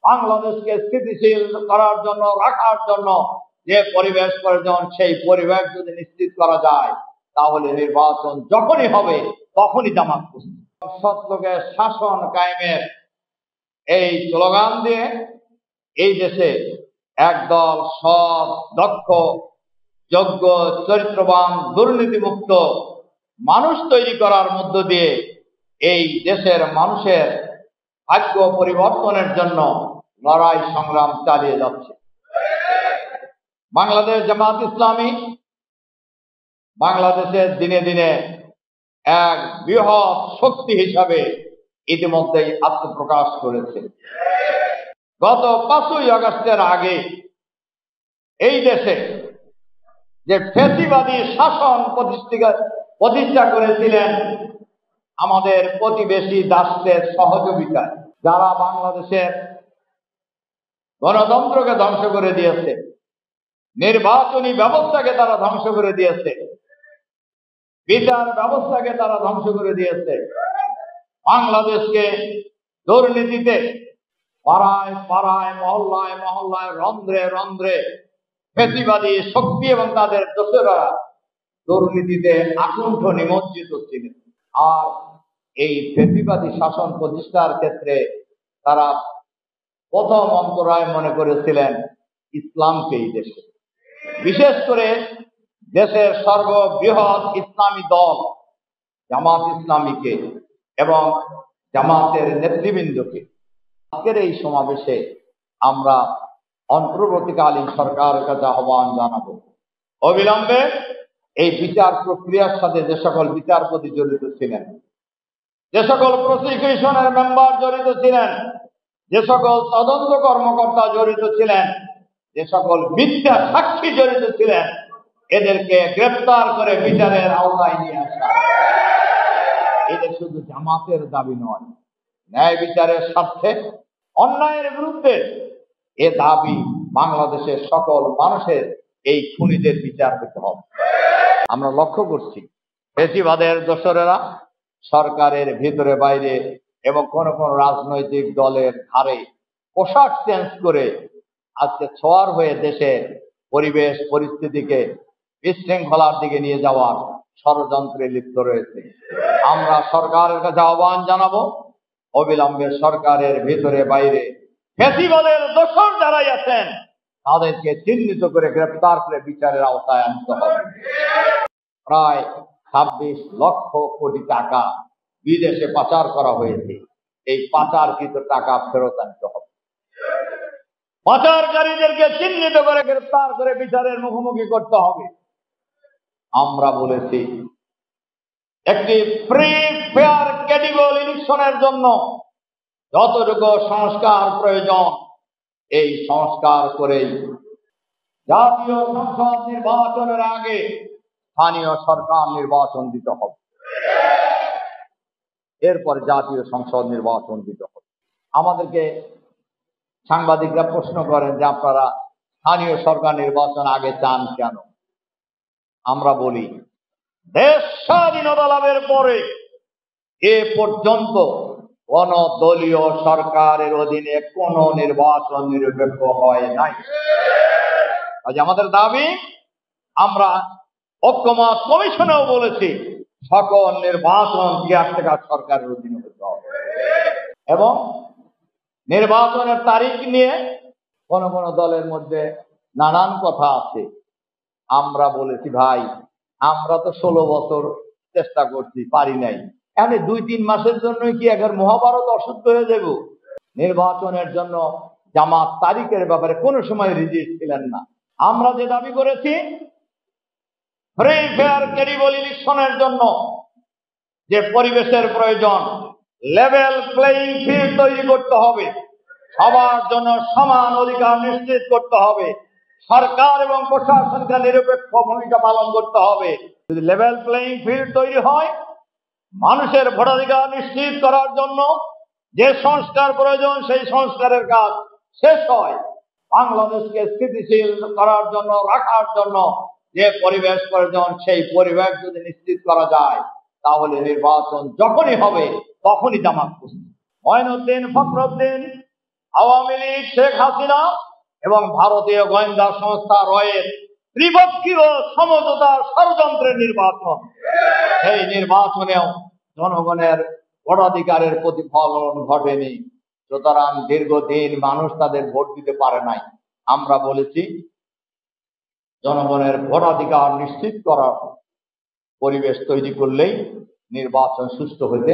বাংলাদেশকে স্থিতিশীল করার জন্য, রাখার জন্য যে পরিবেশ প্রয়োজন, সেই পরিবেশ যদি নিশ্চিত করা যায়, তাহলে নির্বাচন যখনই হবে তখনই জামাত প্রস্তুত। সৎ লোকের শাসন কায়েমের এই স্লোগান দিয়ে এই দেশে একদল সৎ, দক্ষ, যোগ্য, চরিত্রবান, দুর্নীতিমুক্ত মানুষ তৈরি করার মধ্য দিয়ে এই দেশের মানুষের ভাগ্য পরিবর্তনের জন্য লড়াই সংগ্রাম চালিয়ে যাচ্ছে। বাংলাদেশ জামাত ইসলামী বাংলাদেশের দিনে দিনে এক বৃহৎ শক্তি হিসাবে ইতিমধ্যেই আত্মপ্রকাশ করেছে। গত 5ই আগস্টের আগে এই দেশে যে ফ্যাসিবাদী শাসন প্রতিষ্ঠা করেছিলেন আমাদের প্রতিবেশী রাষ্ট্রের সহযোগিতায়, যারা বাংলাদেশের গণতন্ত্রকে ধ্বংস করে দিয়েছে, নির্বাচনী ব্যবস্থাকে তারা ধ্বংস করে দিয়েছে, বিচার ব্যবস্থাকে তারা ধ্বংস করে দিয়েছে, বাংলাদেশকে দুর্নীতিতে পাড়ায় পাড়ায়, মহল্লায় মহল্লায়, রন্ধ্রে রন্ধ্রে ফ্যাসিবাদী শক্তি এবং তাদের দোসরেরা দুর্নীতিতে আকুণ্ঠ নিমজ্জিত ছিলেন। আর এই ফ্যাসিবাদী শাসন প্রতিষ্ঠার ক্ষেত্রে তারা প্রথম অন্তরায় মনে করেছিলেন ইসলামকে এই দেশে, বিশেষ করে দেশের সর্ববৃহৎ ইসলামী দল জামাত ইসলামীকে এবং জামাতের নেতৃবৃন্দকে। আজকের এই সমাবেশে আমরা অন্তর্বর্তীকালীন সরকারের কাছে আহ্বান জানাবো, অবিলম্বে এই বিচার প্রক্রিয়ার সাথে যে সকল বিচারপতি জড়িত ছিলেন, যে সকল প্রসিকিউশনের মেম্বার জড়িত ছিলেন, যে সকল তদন্ত কর্মকর্তা জড়িত ছিলেন, যে সকল মিথ্যা সাক্ষী জড়িত ছিলেন, এদেরকে গ্রেফতার করে বিচারের আওতায় নিয়ে আসা। এটা শুধু জামাতের দাবি নয়, ন্যায় বিচারের স্বার্থে অন্যায়ের বিরুদ্ধে এ দাবি বাংলাদেশের সকল মানুষের। এই খুনিদের বিচার পেতে হবে। আমরা লক্ষ্য করছি ফ্যাসিবাদের দোসরেরা সরকারের ভিতরে বাইরে এবং কোন কোন রাজনৈতিক দলের ধারে পোশাক চেঞ্জ করে আজকে ছোঁয়ার হয়ে দেশের পরিবেশ পরিস্থিতিকে বিশৃঙ্খলার দিকে নিয়ে যাওয়ার ষড়যন্ত্রে লিপ্ত রয়েছে। আমরা সরকারের কাছে আহ্বান জানাবো, অবিলম্বে সরকারের ভিতরে বাইরে ফ্যাসিবাদের দোসর যারাই আছেন তাদেরকে চিহ্নিত করে গ্রেফতার করে বিচারের আওতায় আনতে হবে। প্রায় 26 লক্ষ কোটি টাকা বিদেশে পাচার করা হয়েছে। এই পাচারকৃত টাকা ফেরত আনতে হবে। পাচারকারীদেরকে চিহ্নিত করে গ্রেফতার করে বিচারের মুখোমুখি করতে হবে। আমরা বলেছি একটি ফ্রি, ফেয়ার, ক্রেডিবল ইলেকশনের জন্য যতটুকু সংস্কার প্রয়োজন, এই সংস্কার করেই জাতীয় সংসদ নির্বাচনের আগে স্থানীয় সরকার নির্বাচন দিতে হবে, এরপর জাতীয় সংসদ নির্বাচন দিতে হবে। আমাদেরকে সাংবাদিকরা প্রশ্ন করেন যে আপনারা স্থানীয় সরকার নির্বাচন আগে চান কেন? আমরা বলি দেশ স্বাধীনতা লাভের পরে এ পর্যন্ত কোন দলীয় সরকারের অধীনে কোন নির্বাচন নিরপেক্ষ হয় নাই। আজ আমাদের দাবি, আমরা ঐক্যমত কমিশনেও বলেছি সকল নির্বাচন কেয়ারটেকার সরকারের অধীনে হতে হবে এবং নির্বাচনের তারিখ নিয়ে কোন কোন দলের মধ্যে নানান কথা আছে। আমরা বলেছি ভাই, আমরা তো 16 বছর চেষ্টা করছি, পারি নাই, এখানে 2-3 মাসের জন্যই কি এখন মহাভারত অসুস্থ হয়ে যাব? নির্বাচনের জন্য জামাত তারিখের ব্যাপারে কোনো সময় রিজিড ছিলেন না। আমরা যে দাবি করেছি ফ্রি, ফেয়ার, ক্রেডিবল ইলেকশনের জন্য যে পরিবেশের প্রয়োজন, লেভেল প্লেইং ফিল্ড তৈরি করতে হবে, সবার জন্য সমান অধিকার নিশ্চিত করতে হবে, সরকার এবং প্রশাসনকে নিরপেক্ষ ভূমিকা পালন করতে হবে। যদি লেভেল প্লেইং ফিল্ড তৈরি হয়, মানুষের ভোটাধিকার নিশ্চিত করার জন্য যে সংস্কার প্রয়োজন সেই সংস্কারের কাজ শেষ হয়, বাংলাদেশকে স্থিতিশীল করার জন্য, রাখার জন্য যে পরিবেশ প্রয়োজন, সেই পরিবেশ যদি নিশ্চিত করা যায়, তাহলে নির্বাচন যখনই হবে তখনই জামাত প্রস্তুত। মঈনুদ্দিন ফখরুদ্দিন আওয়ামী লীগ, শেখ হাসিনা এবং ভারতীয় গোয়েন্দা সংস্থা রয়ের ত্রিপক্ষীয় সমঝোতার ষড়যন্ত্রের নির্বাচন। সেই নির্বাচনেও জনগণের ভোটাধিকারের প্রতিফলন ঘটেনি। সুতরাং দীর্ঘদিন মানুষ তাদের ভোট দিতে পারে নাই। আমরা বলেছি জনগণের ভোটাধিকার নিশ্চিত করার পরিবেশ তৈরি করলেই নির্বাচন সুষ্ঠু হইতে